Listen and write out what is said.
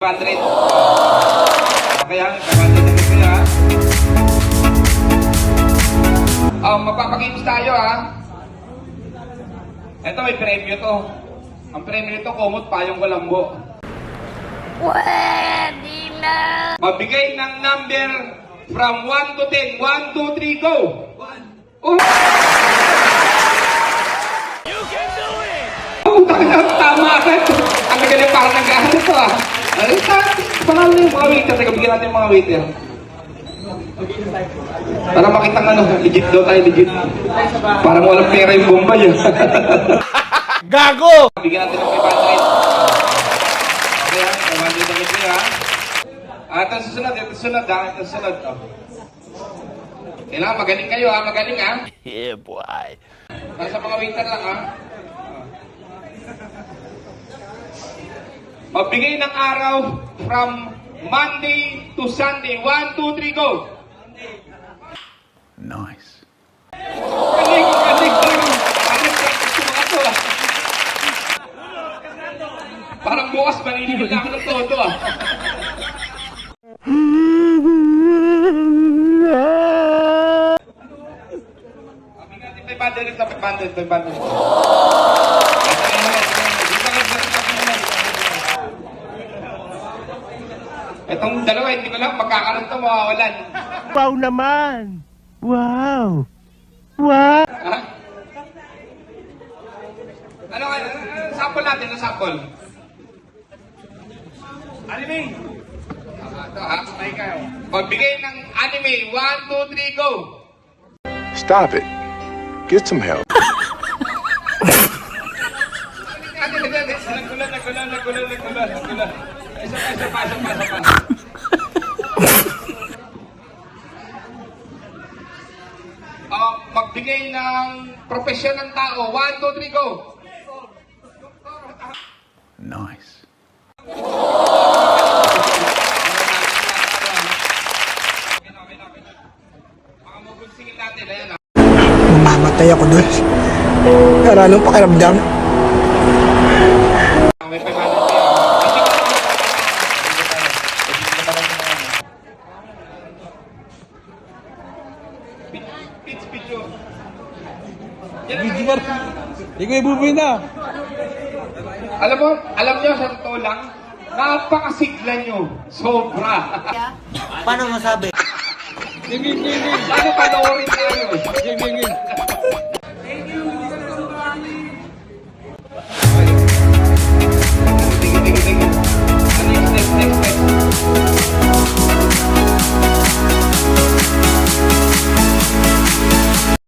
500. Kaya, 500 na kaya. Magpapakims tayo ha. Ito may premyo to. Ang premyo nito, kumot payong walambo. Pwede na! Mabigay ng number from 1 to 10. 1, 2, 3, go! 1. Oh! You can do it! Oh, tama ka! Ang magaling parang nag-ahal ito ah. Ay, pangalan yung mga waiter. Teka, bigyan natin yung mga waiter. Para makita nga legit daw tayo, legit. Parang walang pera yung bomba yun. Gago! Bigyan natin ng 500. Okay ha, 500 na ito ha. Ito susunod ha, ito susunod. Kailangan magaling kayo ha, magaling ha. Yeah, boy. Para sa mga waiter lang ha. Magbigay ng araw from Monday to Sunday. 1, 2, 3, go! Nice. Galing! Parang bukas maninigil na ako ng todo ah. Sabi natin 500 sa 500. Itong dalawa, hindi ko lang pagkakaroon ito, mawawalan. Wow naman! Wow! Wow! Ha? Ano sample natin, ano sample? Anime! Ito ha, may kayo. Magbigay ng anime, 1, 2, 3, go! Stop it. Get some help. Nagulan. Isa pa. Magbigay ng profesyon ng tao. 1, 2, 3, go! Nice. Baka mabugsingin natin. Ayan ha. Mamatay ako doon. Pero anong pakiramdam? May 500 kaya. Pitch picture. Hindi ko ibubuhin na. Alam nyo, sa totoo lang, napakasigla nyo. Sobra. Paano masabi? Paano panoorin tayo?